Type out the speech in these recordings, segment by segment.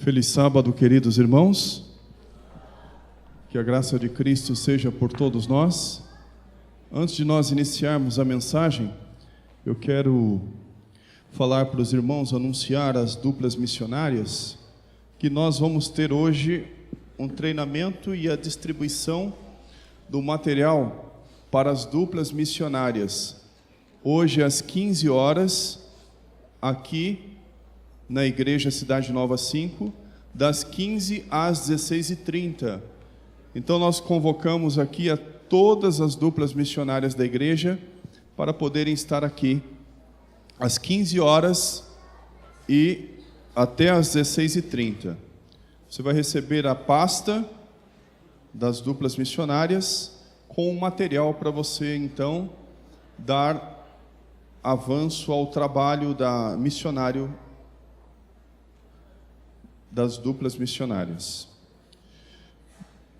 Feliz sábado, queridos irmãos. Que a graça de Cristo seja por todos nós. Antes de nós iniciarmos a mensagem, eu quero falar para os irmãos, anunciar as duplas missionárias, que nós vamos ter hoje um treinamento e a distribuição do material para as duplas missionárias. Hoje às 15 horas, aqui na Igreja Cidade Nova 5, das 15 às 16h30. Então nós convocamos aqui a todas as duplas missionárias da igreja para poderem estar aqui às 15 horas e até às 16h30. Você vai receber a pasta das duplas missionárias com o material para você, então, dar avanço ao trabalho da missionário das duplas missionárias.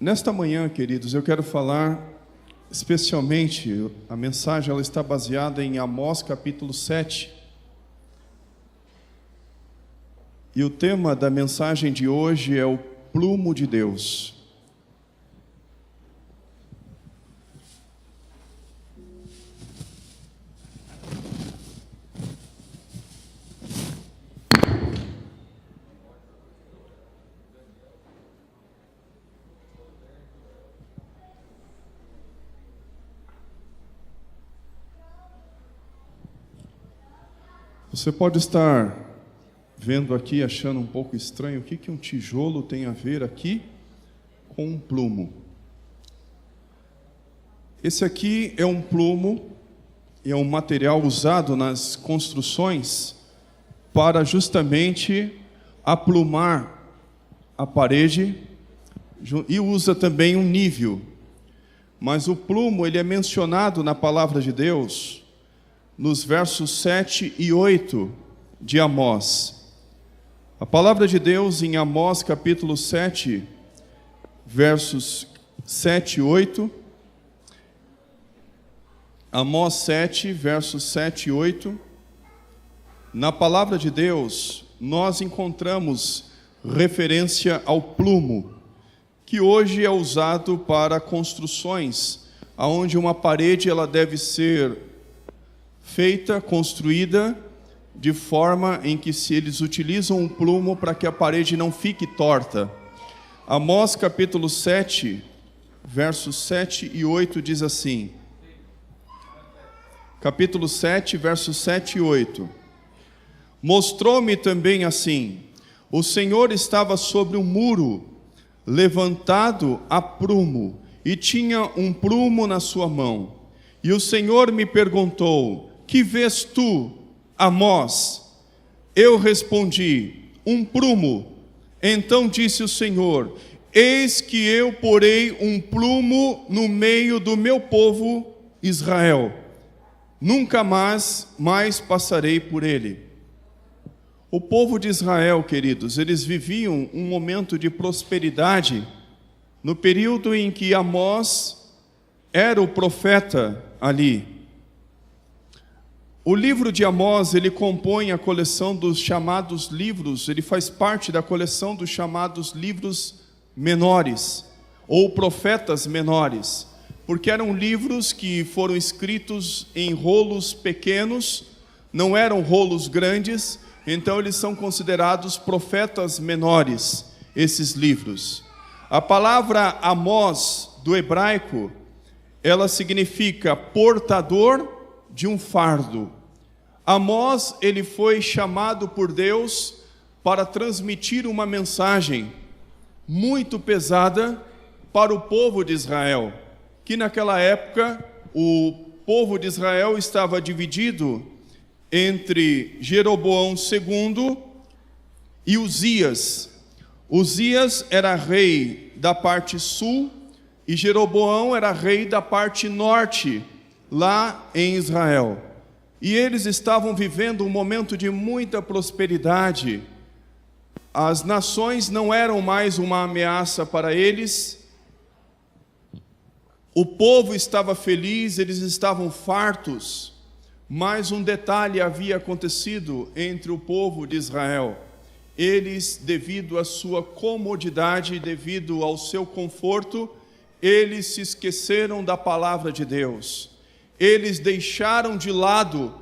Nesta manhã, queridos, eu quero falar especialmente, a mensagem ela está baseada em Amós capítulo 7. E o tema da mensagem de hoje é o plumo de Deus. Você pode estar vendo aqui, achando um pouco estranho, o que um tijolo tem a ver aqui com um plumo. Esse aqui é um plumo, é um material usado nas construções para justamente aplumar a parede e usa também um nível. Mas o plumo, ele é mencionado na palavra de Deus nos versos 7 e 8 de Amós. A palavra de Deus em Amós capítulo 7, versos 7 e 8. Amós 7, versos 7 e 8. Na palavra de Deus, nós encontramos referência ao plumo, que hoje é usado para construções, onde uma parede ela deve ser feita, construída, de forma em que se eles utilizam um plumo para que a parede não fique torta. Amós capítulo 7, versos 7 e 8 diz assim, capítulo 7, versos 7 e 8. Mostrou-me também assim, o Senhor estava sobre um muro, levantado a prumo, e tinha um prumo na sua mão. E o Senhor me perguntou, que vês tu, Amós? Eu respondi, um prumo. Então disse o Senhor, eis que eu porei um prumo no meio do meu povo Israel. Nunca mais passarei por ele. O povo de Israel, queridos, eles viviam um momento de prosperidade no período em que Amós era o profeta ali. O livro de Amós, ele compõe a coleção dos chamados livros, ele faz parte da coleção dos chamados livros menores, ou profetas menores, porque eram livros que foram escritos em rolos pequenos, não eram rolos grandes, então eles são considerados profetas menores, esses livros. A palavra Amós, do hebraico, ela significa portador de um fardo. Amós, ele foi chamado por Deus para transmitir uma mensagem muito pesada para o povo de Israel, que naquela época o povo de Israel estava dividido entre Jeroboão II e Uzias. Uzias era rei da parte sul e Jeroboão era rei da parte norte, lá em Israel. E eles estavam vivendo um momento de muita prosperidade. As nações não eram mais uma ameaça para eles. O povo estava feliz, eles estavam fartos. Mas um detalhe havia acontecido entre o povo de Israel. eles, devido à sua comodidade, devido ao seu conforto, eles se esqueceram da palavra de Deus. Eles deixaram de lado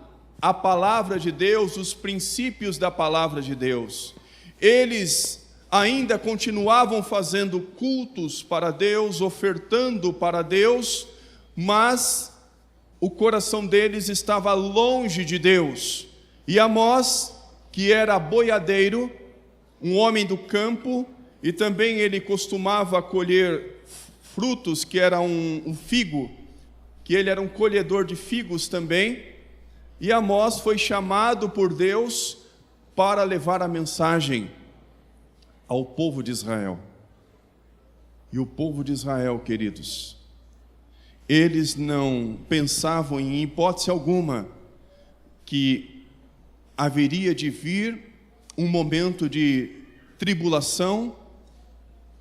a palavra de Deus, os princípios da palavra de Deus. Eles ainda continuavam fazendo cultos para Deus, ofertando para Deus, mas o coração deles estava longe de Deus. E Amós, que era boiadeiro, um homem do campo, e também ele costumava colher frutos, que era um figo, que ele era um colhedor de figos também, e Amós foi chamado por Deus para levar a mensagem ao povo de Israel. E o povo de Israel, queridos, eles não pensavam em hipótese alguma que haveria de vir um momento de tribulação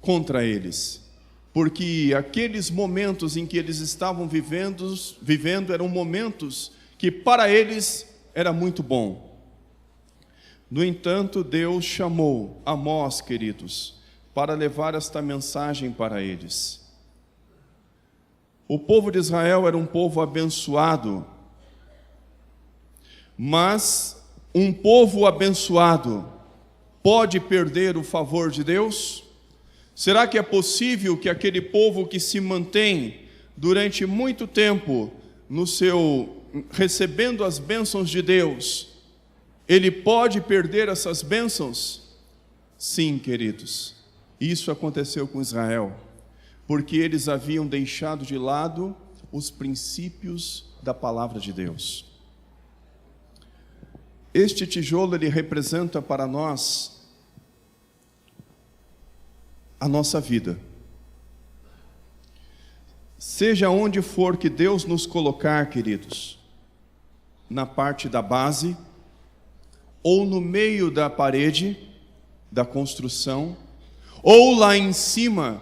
contra eles, porque aqueles momentos em que eles estavam vivendo eram momentos que para eles era muito bom. No entanto, Deus chamou Amós, queridos, para levar esta mensagem para eles. O povo de Israel era um povo abençoado, mas um povo abençoado pode perder o favor de Deus? Será que é possível que aquele povo que se mantém durante muito tempo recebendo as bênçãos de Deus, ele pode perder essas bênçãos? Sim, queridos, isso aconteceu com Israel, porque eles haviam deixado de lado os princípios da palavra de Deus. Este tijolo, ele representa para nós a nossa vida. Seja onde for que Deus nos colocar, queridos, na parte da base, ou no meio da parede da construção, ou lá em cima,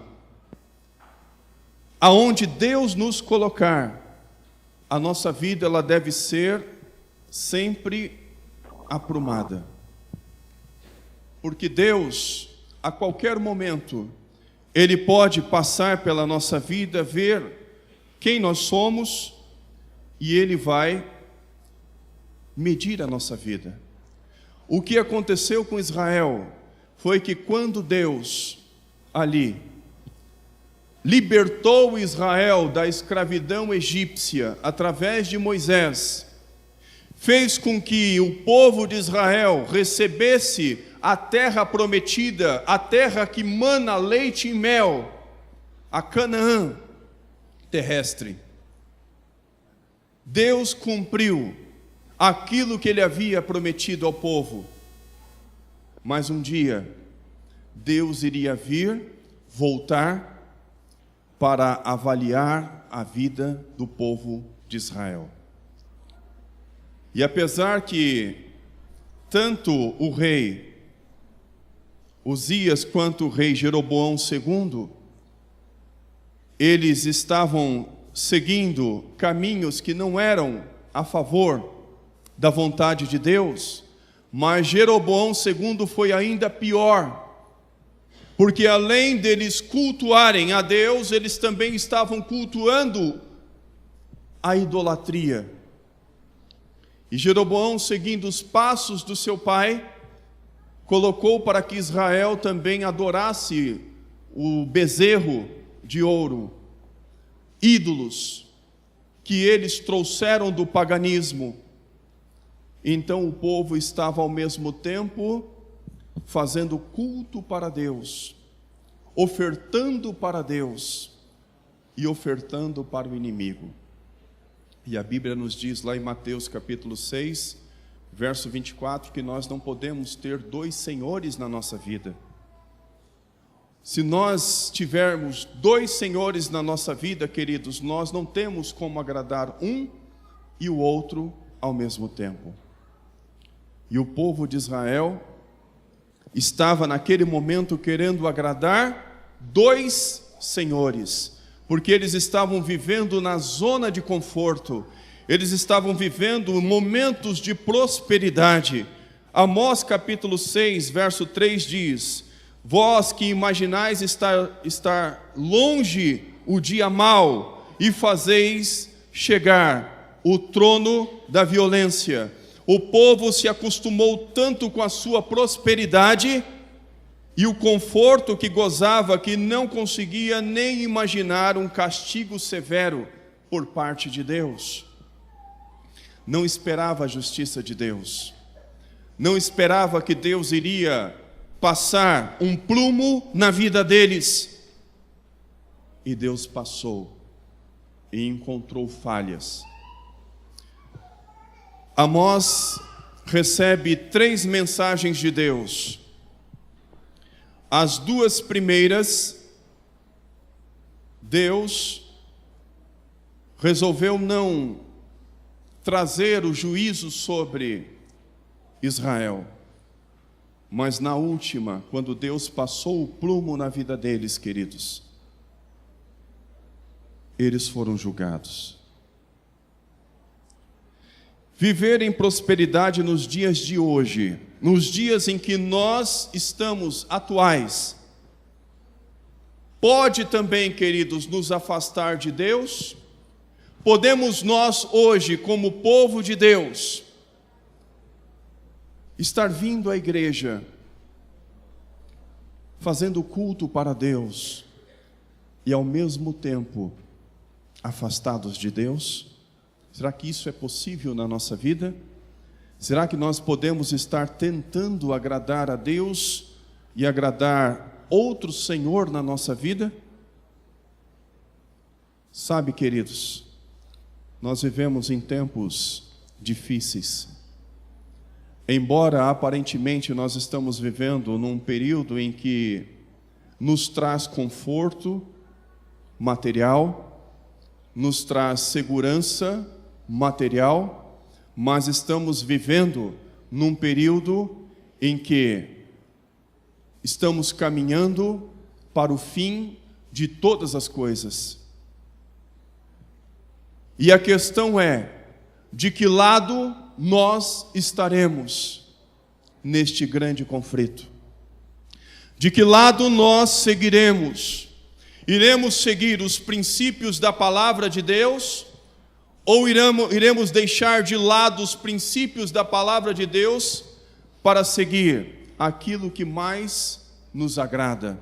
aonde Deus nos colocar, a nossa vida ela deve ser sempre aprumada, porque Deus, a qualquer momento, Ele pode passar pela nossa vida, ver quem nós somos, e Ele vai medir a nossa vida. O que aconteceu com Israel foi que quando Deus ali libertou Israel da escravidão egípcia através de Moisés, fez com que o povo de Israel recebesse a terra prometida, a terra que mana leite e mel, a Canaã terrestre. Deus cumpriu aquilo que Ele havia prometido ao povo, mas um dia Deus iria voltar para avaliar a vida do povo de Israel. E apesar que tanto o rei Uzias quanto o rei Jeroboão II, eles estavam seguindo caminhos que não eram a favor da vontade de Deus, mas Jeroboão II foi ainda pior, porque além deles cultuarem a Deus, eles também estavam cultuando a idolatria. E Jeroboão, seguindo os passos do seu pai, colocou para que Israel também adorasse o bezerro de ouro, ídolos que eles trouxeram do paganismo. Então o povo estava ao mesmo tempo fazendo culto para Deus, ofertando para Deus e ofertando para o inimigo. E a Bíblia nos diz lá em Mateus capítulo 6, verso 24, que nós não podemos ter dois senhores na nossa vida. Se nós tivermos dois senhores na nossa vida, queridos, nós não temos como agradar um e o outro ao mesmo tempo. E o povo de Israel estava naquele momento querendo agradar dois senhores, porque eles estavam vivendo na zona de conforto, eles estavam vivendo momentos de prosperidade. Amós capítulo 6, verso 3 diz: vós que imaginais estar longe o dia mau, e fazeis chegar o trono da violência. O povo se acostumou tanto com a sua prosperidade e o conforto que gozava, que não conseguia nem imaginar um castigo severo por parte de Deus. Não esperava a justiça de Deus. Não esperava que Deus iria passar um prumo na vida deles. E Deus passou e encontrou falhas. Amós recebe 3 mensagens de Deus. As 2 primeiras, Deus resolveu não trazer o juízo sobre Israel. Mas na última, quando Deus passou o prumo na vida deles, queridos, eles foram julgados. Viver em prosperidade nos dias de hoje, nos dias em que nós estamos atuais, pode também, queridos, nos afastar de Deus. Podemos nós hoje, como povo de Deus, estar vindo à igreja, fazendo culto para Deus, e ao mesmo tempo afastados de Deus? Será que isso é possível na nossa vida? Será que nós podemos estar tentando agradar a Deus e agradar outro Senhor na nossa vida? Sabe, queridos, nós vivemos em tempos difíceis. Embora aparentemente nós estamos vivendo num período em que nos traz conforto material, nos traz segurança material, mas estamos vivendo num período em que estamos caminhando para o fim de todas as coisas. E a questão é, de que lado nós estaremos neste grande conflito? De que lado nós seguiremos? Iremos seguir os princípios da palavra de Deus? Ou iremos deixar de lado os princípios da palavra de Deus para seguir aquilo que mais nos agrada?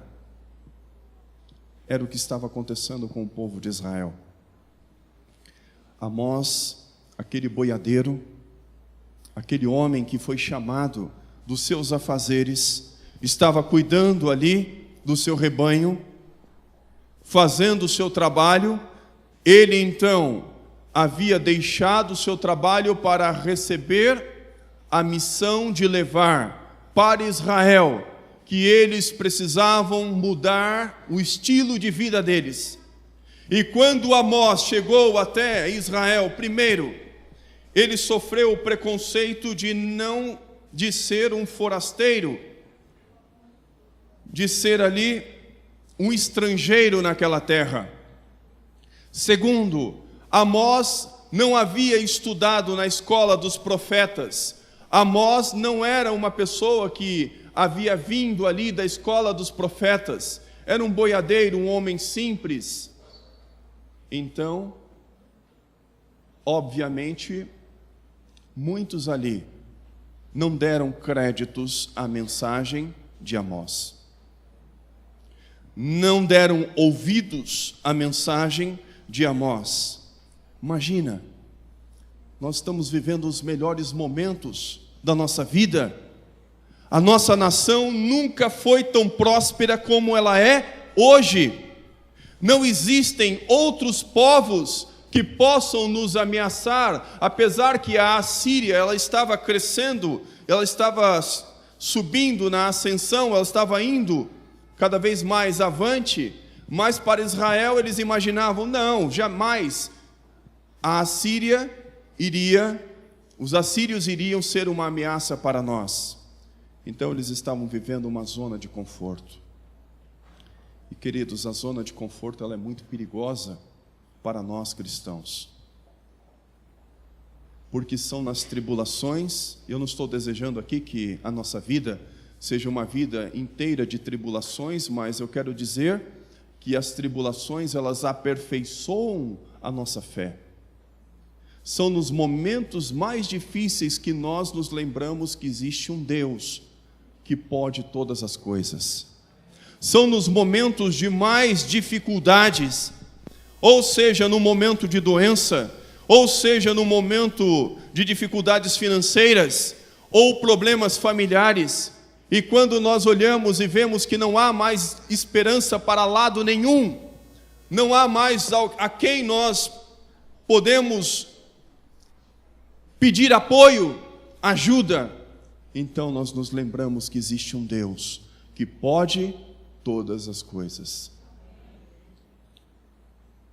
Era o que estava acontecendo com o povo de Israel. Amós, aquele boiadeiro, aquele homem que foi chamado dos seus afazeres, estava cuidando ali do seu rebanho, fazendo o seu trabalho. Ele então havia deixado o seu trabalho para receber a missão de levar para Israel, que eles precisavam mudar o estilo de vida deles. E quando Amós chegou até Israel, primeiro, ele sofreu o preconceito de ser um forasteiro, de ser ali um estrangeiro naquela terra. Segundo, Amós não havia estudado na escola dos profetas. Amós não era uma pessoa que havia vindo ali da escola dos profetas. Era um boiadeiro, um homem simples. Então, obviamente, muitos ali não deram créditos à mensagem de Amós. Não deram ouvidos à mensagem de Amós. Imagina, nós estamos vivendo os melhores momentos da nossa vida. A nossa nação nunca foi tão próspera como ela é hoje. Não existem outros povos que possam nos ameaçar, apesar que a Assíria, ela estava crescendo, ela estava subindo na ascensão, ela estava indo cada vez mais avante, mas para Israel eles imaginavam, não, jamais os assírios iriam ser uma ameaça para nós. Então eles estavam vivendo uma zona de conforto. E queridos, a zona de conforto ela é muito perigosa para nós cristãos. porque são nas tribulações. Eu não estou desejando aqui que a nossa vida seja uma vida inteira de tribulações, mas eu quero dizer que as tribulações, elas aperfeiçoam a nossa fé. São nos momentos mais difíceis que nós nos lembramos que existe um Deus que pode todas as coisas. São nos momentos de mais dificuldades, ou seja, no momento de doença, ou seja, no momento de dificuldades financeiras, ou problemas familiares, e quando nós olhamos e vemos que não há mais esperança para lado nenhum, não há mais a quem nós podemos pedir apoio, ajuda, então nós nos lembramos que existe um Deus que pode todas as coisas.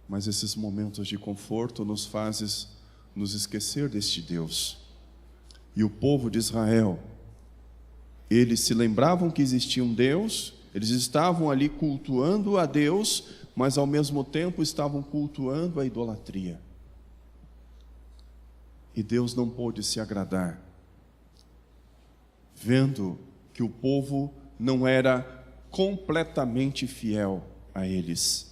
Mas esses momentos de conforto nos fazem nos esquecer deste Deus. E o povo de Israel, eles se lembravam que existia um Deus, eles estavam ali cultuando a Deus, mas ao mesmo tempo estavam cultuando a idolatria. E Deus não pôde se agradar, vendo que o povo não era completamente fiel a eles.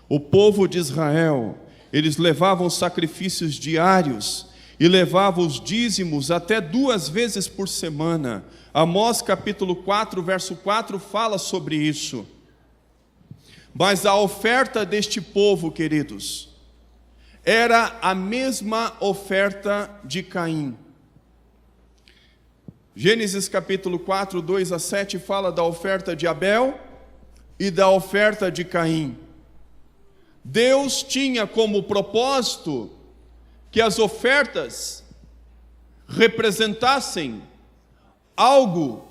O povo de Israel, eles levavam sacrifícios diários e levavam os dízimos até 2 vezes por semana. Amós capítulo 4, verso 4 fala sobre isso. Mas a oferta deste povo, queridos, era a mesma oferta de Caim. Gênesis capítulo 4, 2 a 7 fala da oferta de Abel e da oferta de Caim. Deus tinha como propósito que as ofertas representassem algo,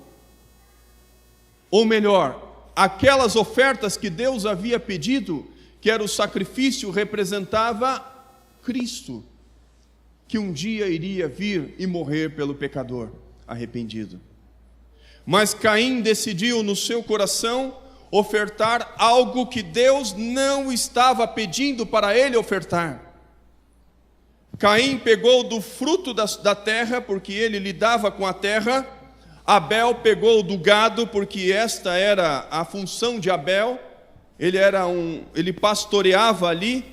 ou melhor, aquelas ofertas que Deus havia pedido, que era o sacrifício, representava Cristo, que um dia iria vir e morrer pelo pecador arrependido. Mas Caim decidiu no seu coração ofertar algo que Deus não estava pedindo para ele ofertar. Caim pegou do fruto da terra, porque ele lidava com a terra. Abel pegou do gado, porque esta era a função de Abel. Ele pastoreava ali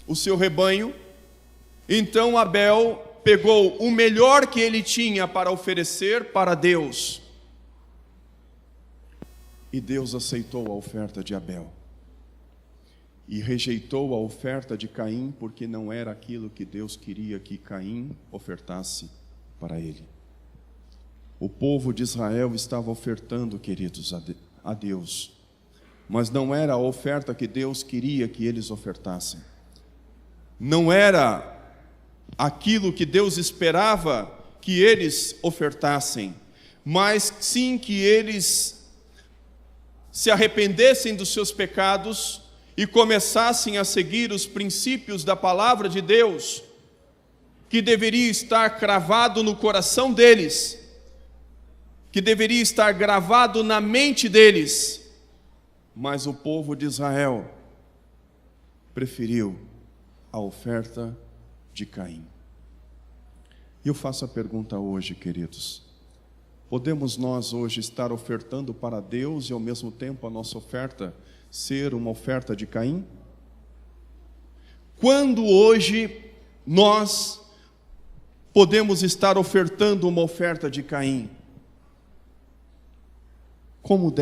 o seu rebanho. Então Abel pegou o melhor que ele tinha para oferecer para Deus. E Deus aceitou a oferta de Abel. E rejeitou a oferta de Caim, porque não era aquilo que Deus queria que Caim ofertasse para ele. O povo de Israel estava ofertando, queridos, a Deus. Mas não era a oferta que Deus queria que eles ofertassem. Não era aquilo que Deus esperava que eles ofertassem, mas sim que eles se arrependessem dos seus pecados e começassem a seguir os princípios da palavra de Deus, que deveria estar cravado no coração deles, que deveria estar gravado na mente deles. Mas o povo de Israel preferiu a oferta de Caim. E eu faço a pergunta hoje, queridos: podemos nós hoje estar ofertando para Deus e ao mesmo tempo a nossa oferta ser uma oferta de Caim? Quando hoje nós podemos estar ofertando uma oferta de Caim? Como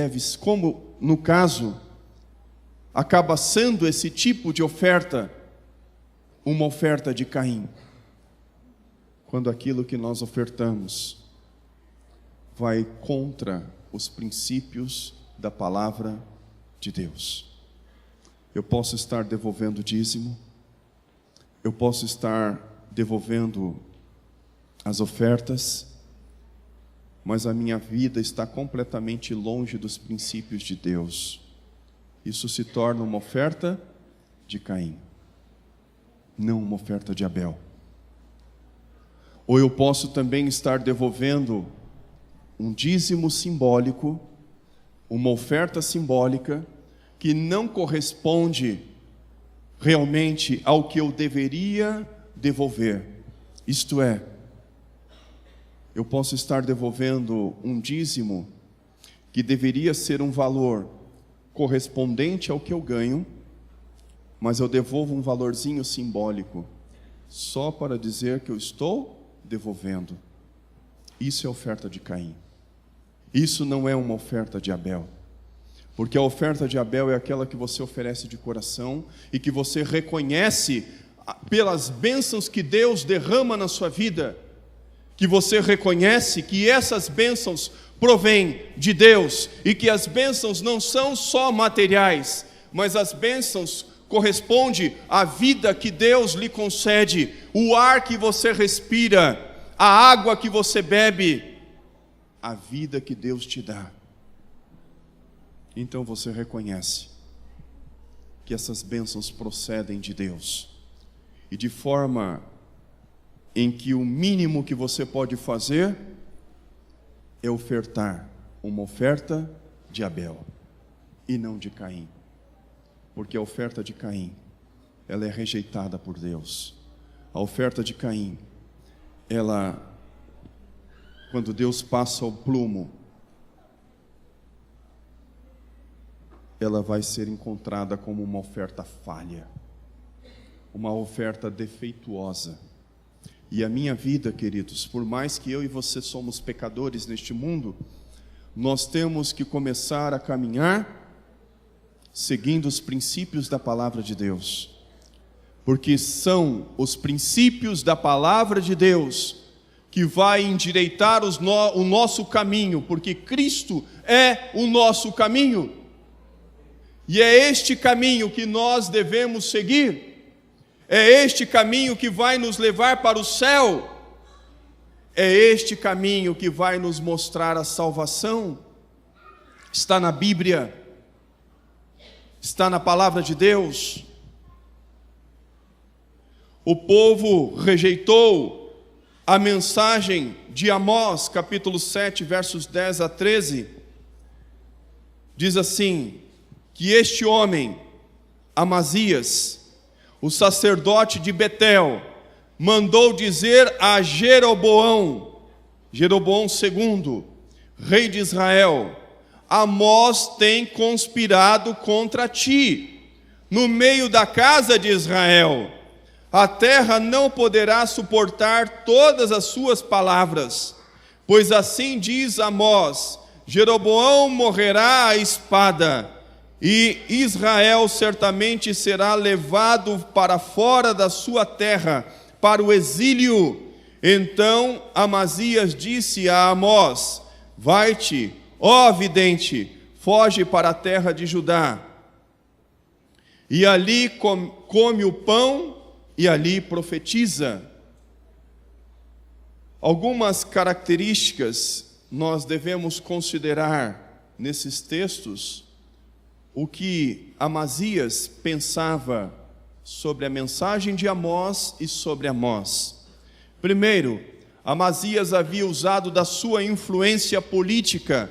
no caso, acaba sendo esse tipo de oferta uma oferta de Caim? Quando aquilo que nós ofertamos vai contra os princípios da palavra de Deus. Eu posso estar devolvendo dízimo, eu posso estar devolvendo as ofertas, mas a minha vida está completamente longe dos princípios de Deus. Isso se torna uma oferta de Caim, não uma oferta de Abel. Ou eu posso também estar devolvendo um dízimo simbólico, uma oferta simbólica, que não corresponde realmente ao que eu deveria devolver, Isto é, eu posso estar devolvendo um dízimo que deveria ser um valor correspondente ao que eu ganho, mas eu devolvo um valorzinho simbólico, só para dizer que eu estou devolvendo. Isso é oferta de Caim. Isso não é uma oferta de Abel. Porque a oferta de Abel é aquela que você oferece de coração e que você reconhece pelas bênçãos que Deus derrama na sua vida, que você reconhece que essas bênçãos provêm de Deus e que as bênçãos não são só materiais, mas as bênçãos correspondem à vida que Deus lhe concede, o ar que você respira, a água que você bebe, a vida que Deus te dá. Então você reconhece que essas bênçãos procedem de Deus, e de forma em que o mínimo que você pode fazer é ofertar uma oferta de Abel e não de Caim, porque a oferta de Caim, ela é rejeitada por Deus. A oferta de Caim, quando Deus passa o plumo, ela vai ser encontrada como uma oferta falha, uma oferta defeituosa. E a minha vida, queridos, por mais que eu e você somos pecadores neste mundo, nós temos que começar a caminhar seguindo os princípios da palavra de Deus, porque são os princípios da palavra de Deus que vai endireitar o nosso caminho, porque Cristo é o nosso caminho, e é este caminho que nós devemos seguir. É este caminho que vai nos levar para o céu. É este caminho que vai nos mostrar a salvação. Está na Bíblia, está na palavra de Deus. O povo rejeitou a mensagem de Amós, capítulo 7, versos 10 a 13. Diz assim, que este homem, Amazias, o sacerdote de Betel, mandou dizer a Jeroboão II, rei de Israel: Amós tem conspirado contra ti, no meio da casa de Israel. A terra não poderá suportar todas as suas palavras, pois assim diz Amós: Jeroboão morrerá à espada, e Israel certamente será levado para fora da sua terra, para o exílio. Então Amazias disse a Amós: vai-te, ó vidente, foge para a terra de Judá, e ali come o pão, e ali profetiza. Algumas características nós devemos considerar nesses textos, o que Amazias pensava sobre a mensagem de Amós e sobre Amós. Primeiro, Amazias havia usado da sua influência política,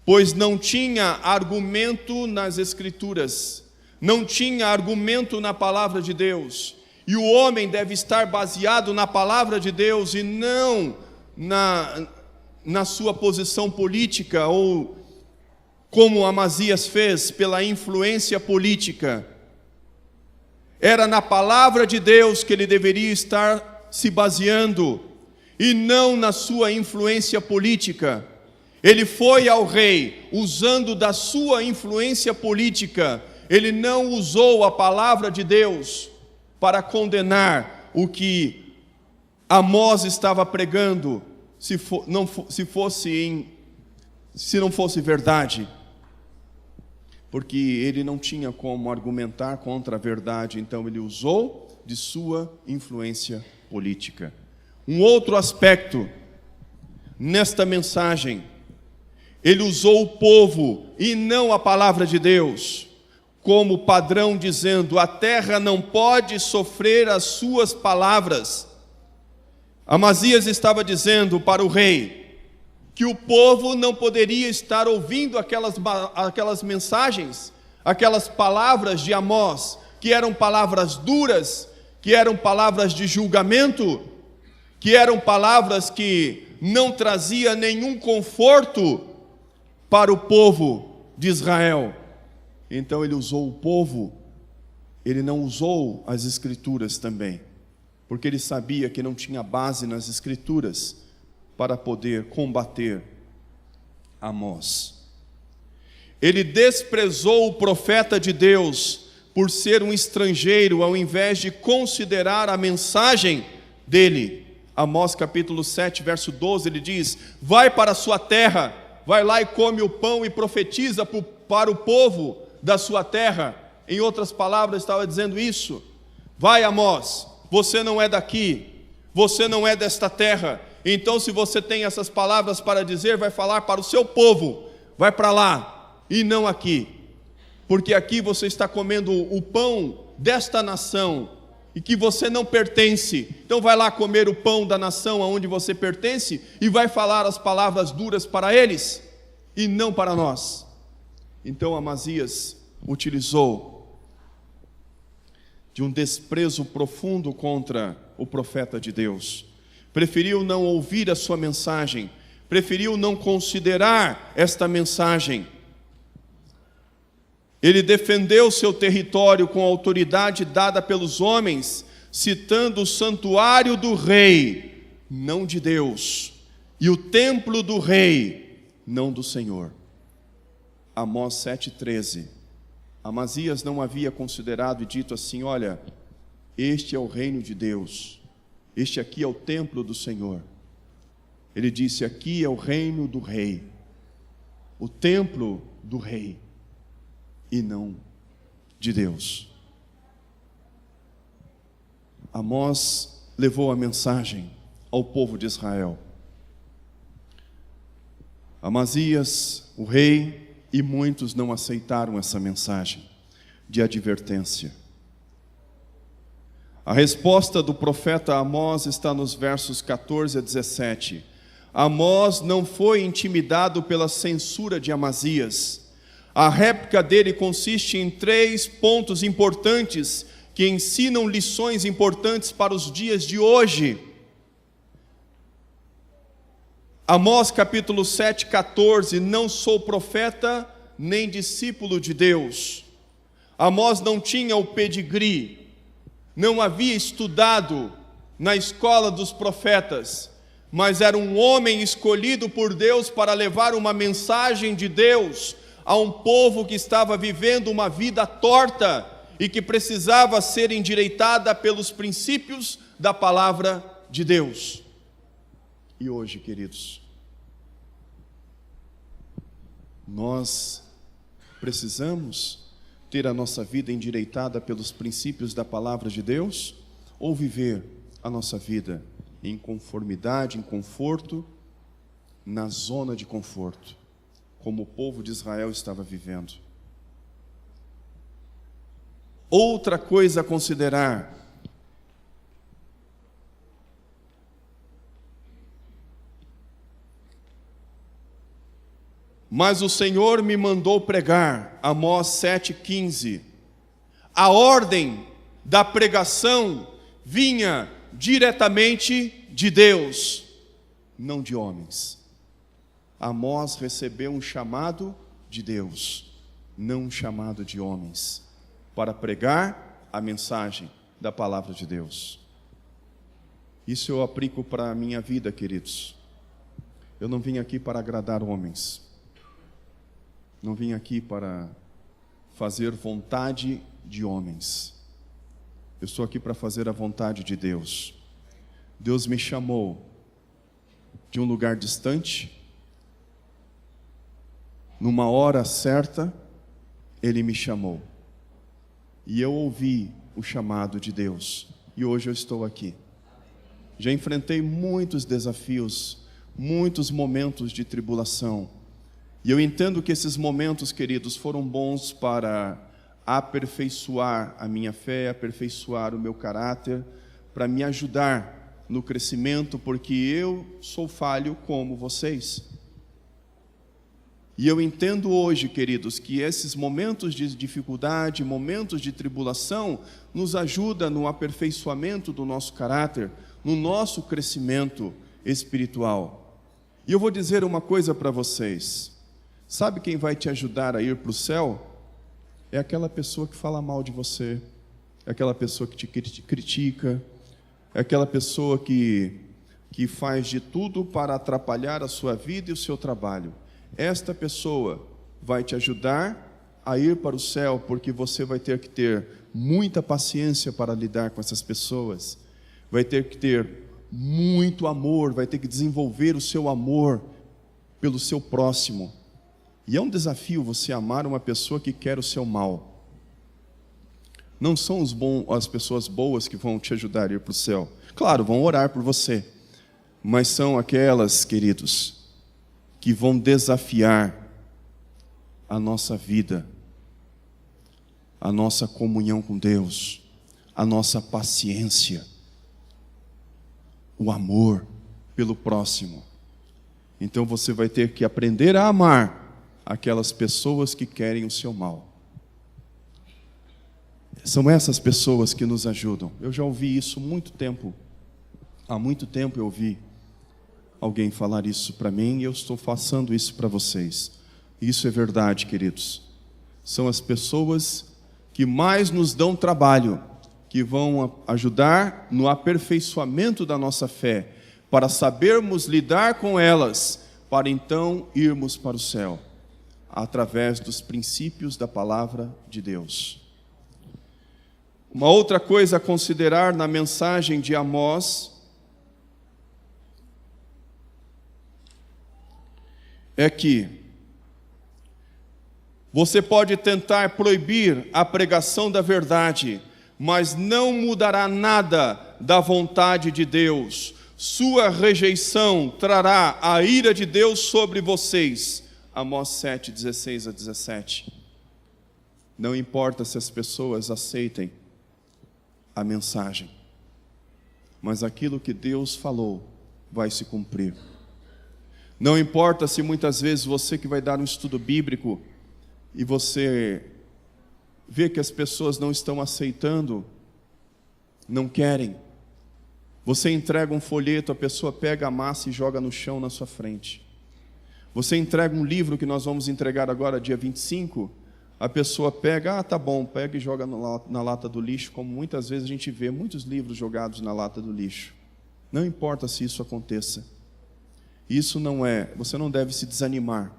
pois não tinha argumento nas Escrituras, não tinha argumento na palavra de Deus. E o homem deve estar baseado na palavra de Deus e não na sua posição política, ou como Amazias fez pela influência política. Era na palavra de Deus que ele deveria estar se baseando, e não na sua influência política. Ele foi ao rei usando da sua influência política, ele não usou a palavra de Deus para condenar o que Amós estava pregando, se não fosse verdade, porque ele não tinha como argumentar contra a verdade, então ele usou de sua influência política. Um outro aspecto nesta mensagem, ele usou o povo e não a palavra de Deus como padrão, dizendo: a terra não pode sofrer as suas palavras. Amazias estava dizendo para o rei que o povo não poderia estar ouvindo aquelas mensagens, aquelas palavras de Amós, que eram palavras duras, que eram palavras de julgamento, que eram palavras que não trazia nenhum conforto para o povo de Israel. Então ele usou o povo, ele não usou as escrituras também, porque ele sabia que não tinha base nas escrituras para poder combater Amós. Ele desprezou o profeta de Deus por ser um estrangeiro, ao invés de considerar a mensagem dele. Amós capítulo 7, verso 12, ele diz: vai para a sua terra, vai lá e come o pão e profetiza para o povo da sua terra. Em outras palavras, estava dizendo isso: vai, Amós, você não é daqui, você não é desta terra, então se você tem essas palavras para dizer, vai falar para o seu povo, vai para lá e não aqui, porque aqui você está comendo o pão desta nação e que você não pertence. Então vai lá comer o pão da nação aonde você pertence e vai falar as palavras duras para eles e não para nós. Então Amazias utilizou de um desprezo profundo contra o profeta de Deus, preferiu não ouvir a sua mensagem, preferiu não considerar esta mensagem. Ele defendeu seu território com a autoridade dada pelos homens, citando o santuário do rei, não de Deus, e o templo do rei, não do Senhor. Amós 7,13. Amazias não havia considerado e dito assim: olha, este é o reino de Deus, este aqui é o templo do Senhor. Ele disse: aqui é o reino do rei, o templo do rei, e não de Deus. Amós levou a mensagem ao povo de Israel. Amazias, o rei, e muitos não aceitaram essa mensagem de advertência. A resposta do profeta Amós está nos versos 14 a 17. Amós não foi intimidado pela censura de Amazias. A réplica dele consiste em 3 pontos importantes que ensinam lições importantes para os dias de hoje. Amós capítulo 7, 14, não sou profeta nem discípulo de Deus. Amós não tinha o pedigree, não havia estudado na escola dos profetas, mas era um homem escolhido por Deus para levar uma mensagem de Deus a um povo que estava vivendo uma vida torta e que precisava ser endireitada pelos princípios da palavra de Deus. E hoje, queridos, nós precisamos ter a nossa vida endireitada pelos princípios da palavra de Deus, ou viver a nossa vida em conformidade, em conforto, na zona de conforto, como o povo de Israel estava vivendo. Outra coisa a considerar: mas o Senhor me mandou pregar, Amós 7,15. A ordem da pregação vinha diretamente de Deus, não de homens. Amós recebeu um chamado de Deus, não um chamado de homens, para pregar a mensagem da palavra de Deus. Isso eu aplico para a minha vida, queridos. Eu não vim aqui para agradar homens, não vim aqui para fazer vontade de homens. Eu estou aqui para fazer a vontade de Deus. Deus me chamou de um lugar distante, numa hora certa, Ele me chamou. E eu ouvi o chamado de Deus, e hoje eu estou aqui. Já enfrentei muitos desafios, muitos momentos de tribulação, e eu entendo que esses momentos, queridos, foram bons para aperfeiçoar a minha fé, aperfeiçoar o meu caráter, para me ajudar no crescimento, porque eu sou falho como vocês. E eu entendo hoje, queridos, que esses momentos de dificuldade, momentos de tribulação, nos ajuda no aperfeiçoamento do nosso caráter, no nosso crescimento espiritual. E eu vou dizer uma coisa para vocês. Sabe quem vai te ajudar a ir para o céu? É aquela pessoa que fala mal de você, é aquela pessoa que te critica, é aquela pessoa que faz de tudo para atrapalhar a sua vida e o seu trabalho. Esta pessoa vai te ajudar a ir para o céu, porque você vai ter que ter muita paciência para lidar com essas pessoas, vai ter que ter muito amor, vai ter que desenvolver o seu amor pelo seu próximo. E é um desafio você amar uma pessoa que quer o seu mal. Não são as pessoas boas que vão te ajudar a ir para o céu. Claro, vão orar por você, mas são aquelas, queridos, que vão desafiar a nossa vida, a nossa comunhão com Deus, a nossa paciência, o amor pelo próximo. Então você vai ter que aprender a amar aquelas pessoas que querem o seu mal. São essas pessoas que nos ajudam. Eu já ouvi isso há muito tempo. Há muito tempo eu ouvi alguém falar isso para mim e eu estou passando isso para vocês. Isso é verdade, queridos. São as pessoas que mais nos dão trabalho, que vão ajudar no aperfeiçoamento da nossa fé, para sabermos lidar com elas, para então irmos para o céu, através dos princípios da palavra de Deus. Uma outra coisa a considerar na mensagem de Amós é que você pode tentar proibir a pregação da verdade, mas não mudará nada da vontade de Deus. Sua rejeição trará a ira de Deus sobre vocês. Amós 7, 16 a 17. Não importa se as pessoas aceitem a mensagem, mas aquilo que Deus falou vai se cumprir. Não importa se muitas vezes você que vai dar um estudo bíblico e você vê que as pessoas não estão aceitando, não querem. Você entrega um folheto, a pessoa pega a massa e joga no chão na sua frente. Você entrega um livro que nós vamos entregar agora, dia 25, a pessoa pega, tá bom, pega e joga na lata do lixo, como muitas vezes a gente vê muitos livros jogados na lata do lixo. Não importa se isso aconteça. Isso não é, você não deve se desanimar.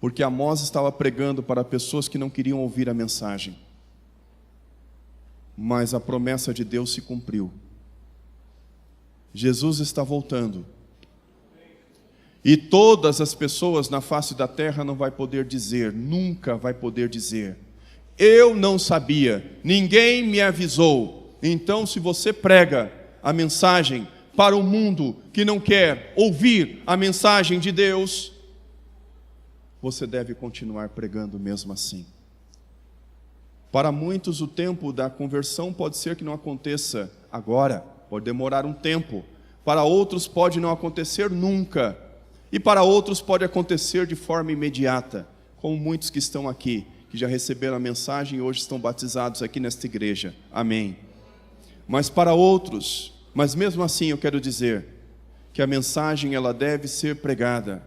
Porque Amós estava pregando para pessoas que não queriam ouvir a mensagem. Mas a promessa de Deus se cumpriu. Jesus está voltando. E todas as pessoas na face da terra não vai poder dizer, nunca vai poder dizer, eu não sabia, ninguém me avisou. Então, se você prega a mensagem para um mundo que não quer ouvir a mensagem de Deus, você deve continuar pregando mesmo assim. Para muitos, o tempo da conversão pode ser que não aconteça agora, pode demorar um tempo. Para outros pode não acontecer nunca. E para outros pode acontecer de forma imediata, como muitos que estão aqui, que já receberam a mensagem e hoje estão batizados aqui nesta igreja. Amém. Mas para outros, mas mesmo assim eu quero dizer que a mensagem ela deve ser pregada.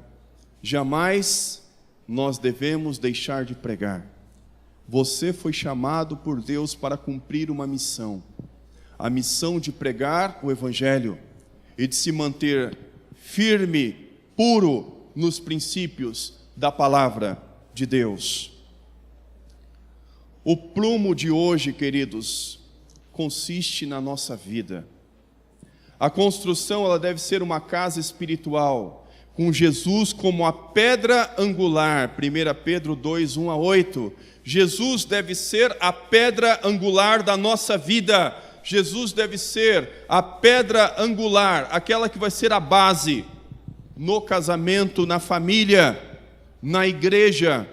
Jamais nós devemos deixar de pregar. Você foi chamado por Deus para cumprir uma missão. A missão de pregar o Evangelho e de se manter firme, puro nos princípios da palavra de Deus. O prumo de hoje, queridos, consiste na nossa vida. A construção ela deve ser uma casa espiritual, com Jesus como a pedra angular. 1 Pedro 2, 1 a 8. Jesus deve ser a pedra angular da nossa vida. Jesus deve ser a pedra angular, aquela que vai ser a base no casamento, na família, na igreja.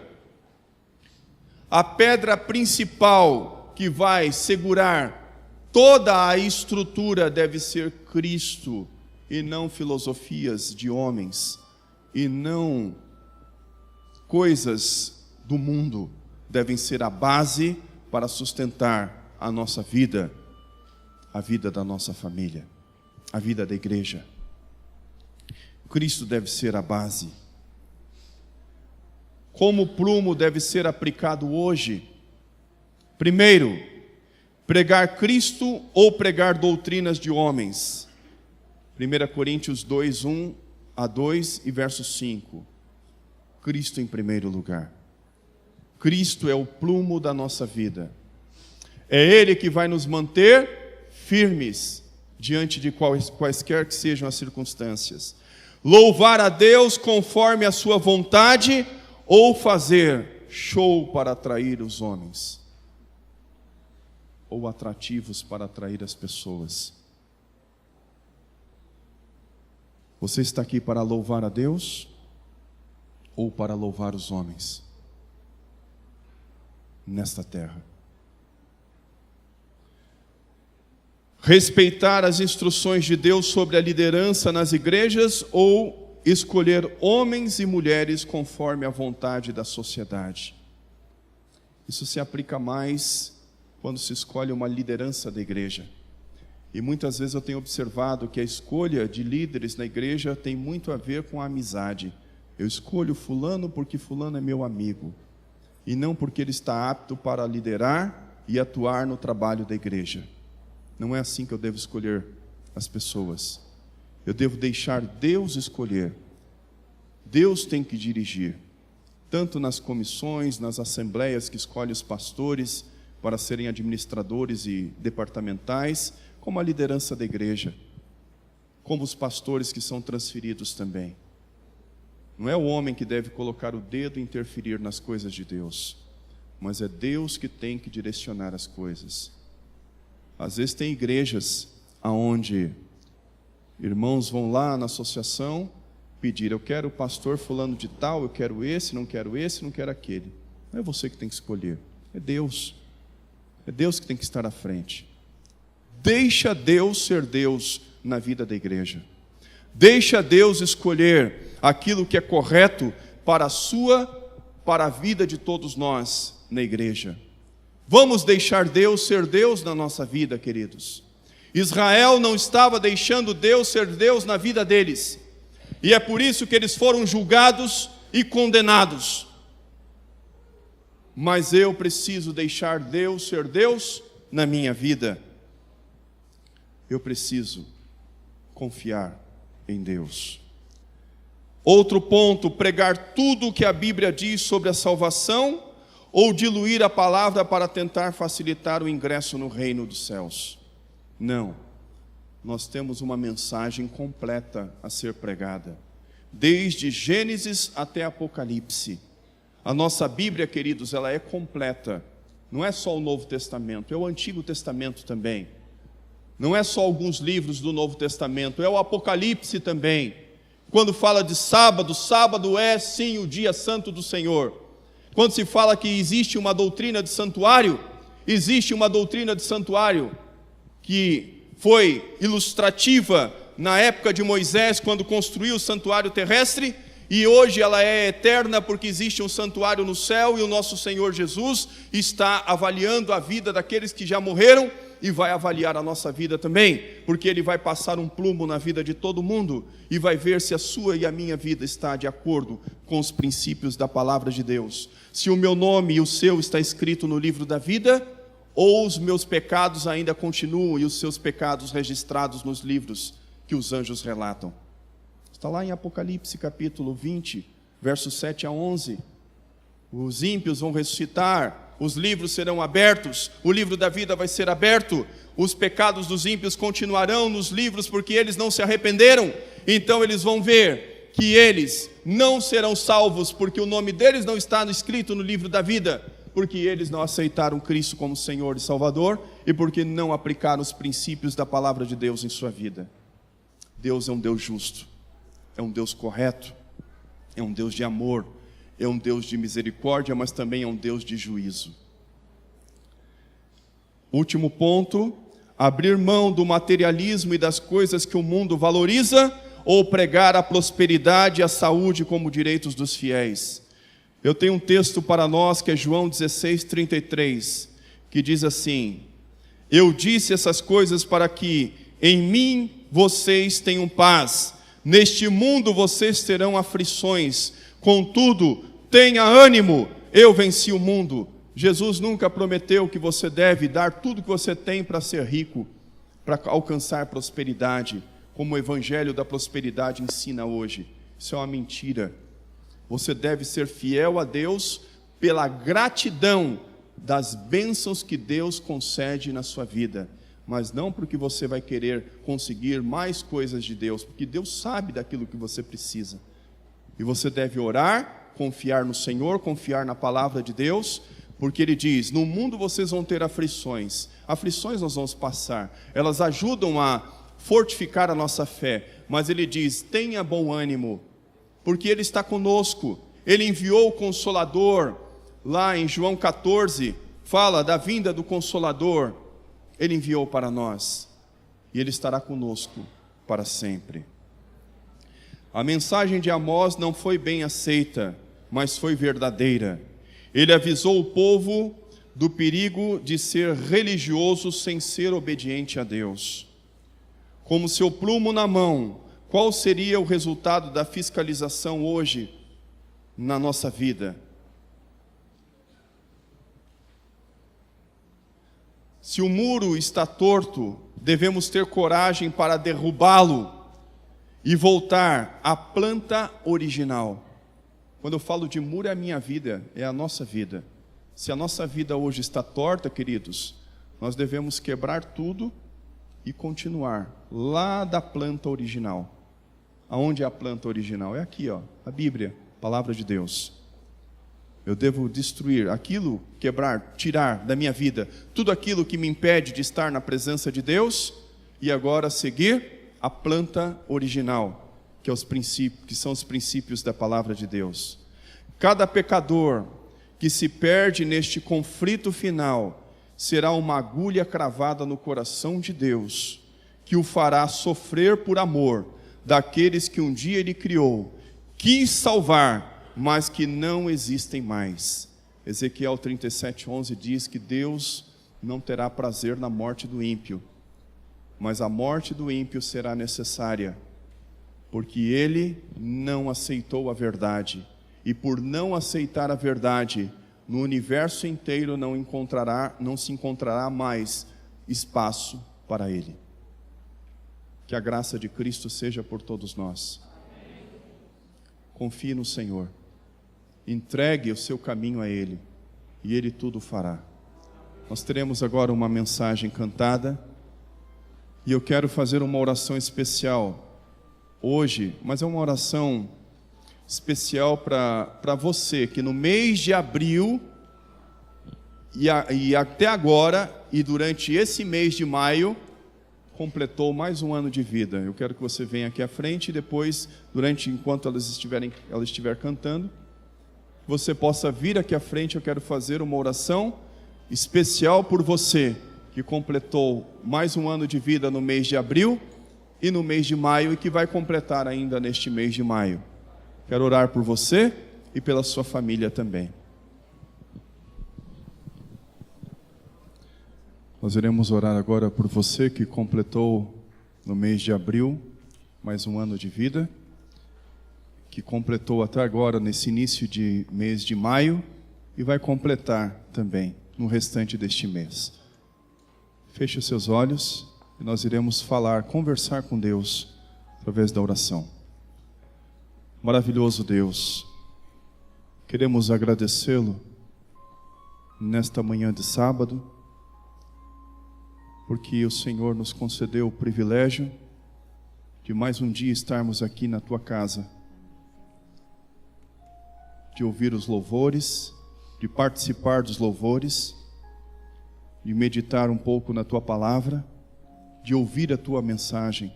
A pedra principal que vai segurar toda a estrutura deve ser Cristo, e não filosofias de homens, e não coisas do mundo devem ser a base para sustentar a nossa vida, a vida da nossa família, a vida da igreja. Cristo deve ser a base. Como o prumo deve ser aplicado hoje? Primeiro, pregar Cristo ou pregar doutrinas de homens? 1 Coríntios 2, 1 a 2 e verso 5. Cristo em primeiro lugar. Cristo é o prumo da nossa vida. É Ele que vai nos manter firmes diante de quaisquer que sejam as circunstâncias. Louvar a Deus conforme a sua vontade ou fazer show para atrair os homens, ou atrativos para atrair as pessoas. Você está aqui para louvar a Deus ou para louvar os homens nesta terra? Respeitar as instruções de Deus sobre a liderança nas igrejas ou escolher homens e mulheres conforme a vontade da sociedade? Isso se aplica mais quando se escolhe uma liderança da igreja. E muitas vezes eu tenho observado que a escolha de líderes na igreja tem muito a ver com a amizade. Eu escolho fulano porque fulano é meu amigo, e não porque ele está apto para liderar e atuar no trabalho da igreja. Não é assim que eu devo escolher as pessoas. Eu devo deixar Deus escolher. Deus tem que dirigir, tanto nas comissões, nas assembleias que escolhe os pastores para serem administradores e departamentais, como a liderança da igreja, como os pastores que são transferidos também. Não é o homem que deve colocar o dedo e interferir nas coisas de Deus, mas é Deus que tem que direcionar as coisas. Às vezes tem igrejas onde irmãos vão lá na associação pedir: eu quero o pastor fulano de tal, eu quero esse, não quero aquele. Não é você que tem que escolher, é Deus. É Deus que tem que estar à frente. Deixa Deus ser Deus na vida da igreja. Deixa Deus escolher aquilo que é correto para a vida de todos nós na igreja. Vamos deixar Deus ser Deus na nossa vida, queridos. Israel não estava deixando Deus ser Deus na vida deles. E é por isso que eles foram julgados e condenados. Mas eu preciso deixar Deus ser Deus na minha vida. Eu preciso confiar em Deus. Outro ponto: pregar tudo o que a Bíblia diz sobre a salvação ou diluir a palavra para tentar facilitar o ingresso no reino dos céus. Não, nós temos uma mensagem completa a ser pregada, desde Gênesis até Apocalipse. A nossa Bíblia, queridos, ela é completa. Não é só o Novo Testamento, é o Antigo Testamento também. Não é só alguns livros do Novo Testamento, é o Apocalipse também. Quando fala de sábado, sábado é sim o dia santo do Senhor. Quando se fala que existe uma doutrina de santuário, existe uma doutrina de santuário que foi ilustrativa na época de Moisés, quando construiu o santuário terrestre, e hoje ela é eterna porque existe um santuário no céu, e o nosso Senhor Jesus está avaliando a vida daqueles que já morreram e vai avaliar a nossa vida também, porque Ele vai passar um plumo na vida de todo mundo e vai ver se a sua e a minha vida está de acordo com os princípios da palavra de Deus. Se o meu nome e o seu está escrito no livro da vida, ou os meus pecados ainda continuam e os seus pecados registrados nos livros que os anjos relatam. Está lá em Apocalipse capítulo 20, versos 7 a 11. Os ímpios vão ressuscitar, os livros serão abertos, o livro da vida vai ser aberto, os pecados dos ímpios continuarão nos livros porque eles não se arrependeram. Então eles vão ver que eles não serão salvos porque o nome deles não está escrito no livro da vida, porque eles não aceitaram Cristo como Senhor e Salvador e porque não aplicaram os princípios da palavra de Deus em sua vida. Deus é um Deus justo, é um Deus correto, é um Deus de amor, é um Deus de misericórdia, mas também é um Deus de juízo. Último ponto: abrir mão do materialismo e das coisas que o mundo valoriza, ou pregar a prosperidade e a saúde como direitos dos fiéis. Eu tenho um texto para nós que é João 16:33, que diz assim: eu disse essas coisas para que em mim vocês tenham paz. Neste mundo vocês terão aflições, contudo, tenha ânimo, eu venci o mundo. Jesus nunca prometeu que você deve dar tudo que você tem para ser rico, para alcançar prosperidade, como o evangelho da prosperidade ensina hoje. Isso é uma mentira. Você deve ser fiel a Deus pela gratidão das bênçãos que Deus concede na sua vida, mas não porque você vai querer conseguir mais coisas de Deus, porque Deus sabe daquilo que você precisa. E você deve orar, confiar no Senhor, confiar na palavra de Deus, porque Ele diz: no mundo vocês vão ter aflições. Aflições nós vamos passar, elas ajudam a fortificar a nossa fé, mas Ele diz: tenha bom ânimo, porque Ele está conosco. Ele enviou o Consolador. Lá em João 14, fala da vinda do Consolador. Ele enviou para nós, e Ele estará conosco para sempre. A mensagem de Amós não foi bem aceita, mas foi verdadeira. Ele avisou o povo do perigo de ser religioso sem ser obediente a Deus. Como seu plumo na mão, qual seria o resultado da fiscalização hoje na nossa vida? Se o muro está torto, devemos ter coragem para derrubá-lo e voltar à planta original. Quando eu falo de muro, é a minha vida, é a nossa vida. Se a nossa vida hoje está torta, queridos, nós devemos quebrar tudo e continuar lá da planta original. Aonde é a planta original? É aqui, ó, a Bíblia, a palavra de Deus. Eu devo destruir aquilo, quebrar, tirar da minha vida tudo aquilo que me impede de estar na presença de Deus e agora seguir a planta original, que são os princípios da palavra de Deus. Cada pecador que se perde neste conflito final será uma agulha cravada no coração de Deus, que o fará sofrer por amor daqueles que um dia Ele criou, quis salvar, mas que não existem mais. Ezequiel 37:11 diz que Deus não terá prazer na morte do ímpio, mas a morte do ímpio será necessária, porque ele não aceitou a verdade, e por não aceitar a verdade, no universo inteiro não se encontrará mais espaço para ele. Que a graça de Cristo seja por todos nós. Confie no Senhor. Entregue o seu caminho a Ele, e Ele tudo fará. Nós teremos agora uma mensagem cantada, e eu quero fazer uma oração especial hoje, mas é uma oração especial para você, que no mês de abril, e até agora, e durante esse mês de maio, completou mais um ano de vida. Eu quero que você venha aqui à frente, e depois, enquanto ela estiver cantando, você possa vir aqui à frente. Eu quero fazer uma oração especial por você, que completou mais um ano de vida no mês de abril e no mês de maio, e que vai completar ainda neste mês de maio. Quero orar por você e pela sua família também. Nós iremos orar agora por você que completou no mês de abril mais um ano de vida, que completou até agora nesse início de mês de maio e vai completar também no restante deste mês. Feche os seus olhos e nós iremos conversar com Deus através da oração. Maravilhoso Deus, queremos agradecê-lo nesta manhã de sábado, porque o Senhor nos concedeu o privilégio de mais um dia estarmos aqui na Tua casa, de ouvir os louvores, de participar dos louvores, de meditar um pouco na Tua palavra, de ouvir a Tua mensagem.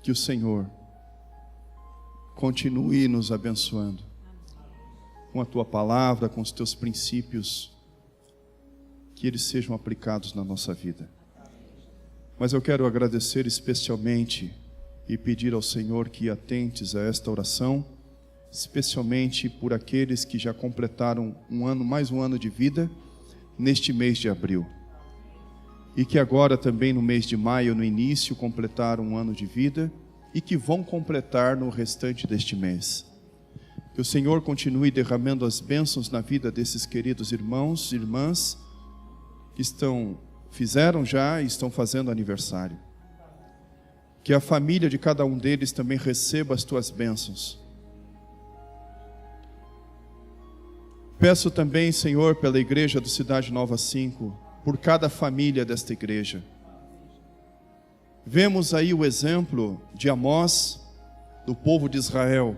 Que o Senhor continue nos abençoando com a Tua palavra, com os Teus princípios, que eles sejam aplicados na nossa vida. Mas eu quero agradecer especialmente e pedir ao Senhor que atentes a esta oração, especialmente por aqueles que já completaram mais um ano de vida neste mês de abril. E que agora também no mês de maio, no início, completaram um ano de vida e que vão completar no restante deste mês. Que o Senhor continue derramando as bênçãos na vida desses queridos irmãos e irmãs que fizeram já e estão fazendo aniversário. Que a família de cada um deles também receba as tuas bênçãos. Peço também, Senhor, pela igreja do Cidade Nova 5, por cada família desta igreja. Vemos aí o exemplo de Amós, do povo de Israel,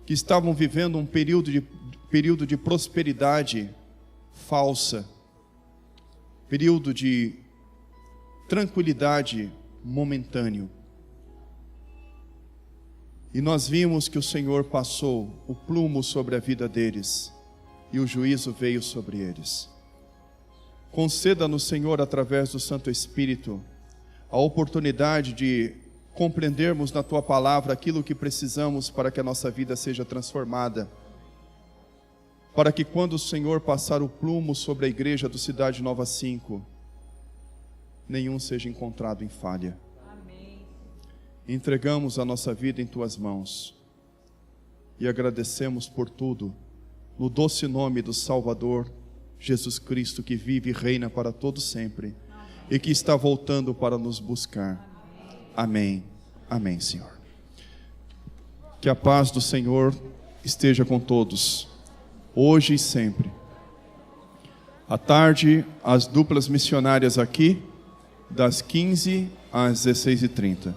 que estavam vivendo um período de prosperidade falsa, período de tranquilidade momentâneo. E nós vimos que o Senhor passou o plumo sobre a vida deles e o juízo veio sobre eles. Conceda-nos, Senhor, através do Santo Espírito, a oportunidade de compreendermos na Tua Palavra aquilo que precisamos para que a nossa vida seja transformada. Para que quando o Senhor passar o plumo sobre a igreja do Cidade Nova 5, nenhum seja encontrado em falha. Amém. Entregamos a nossa vida em Tuas mãos e agradecemos por tudo, no doce nome do Salvador, Jesus Cristo, que vive e reina para todo sempre e que está voltando para nos buscar. Amém. Amém, Senhor. Que a paz do Senhor esteja com todos, hoje e sempre. À tarde, as duplas missionárias aqui, das 15 às 16h30.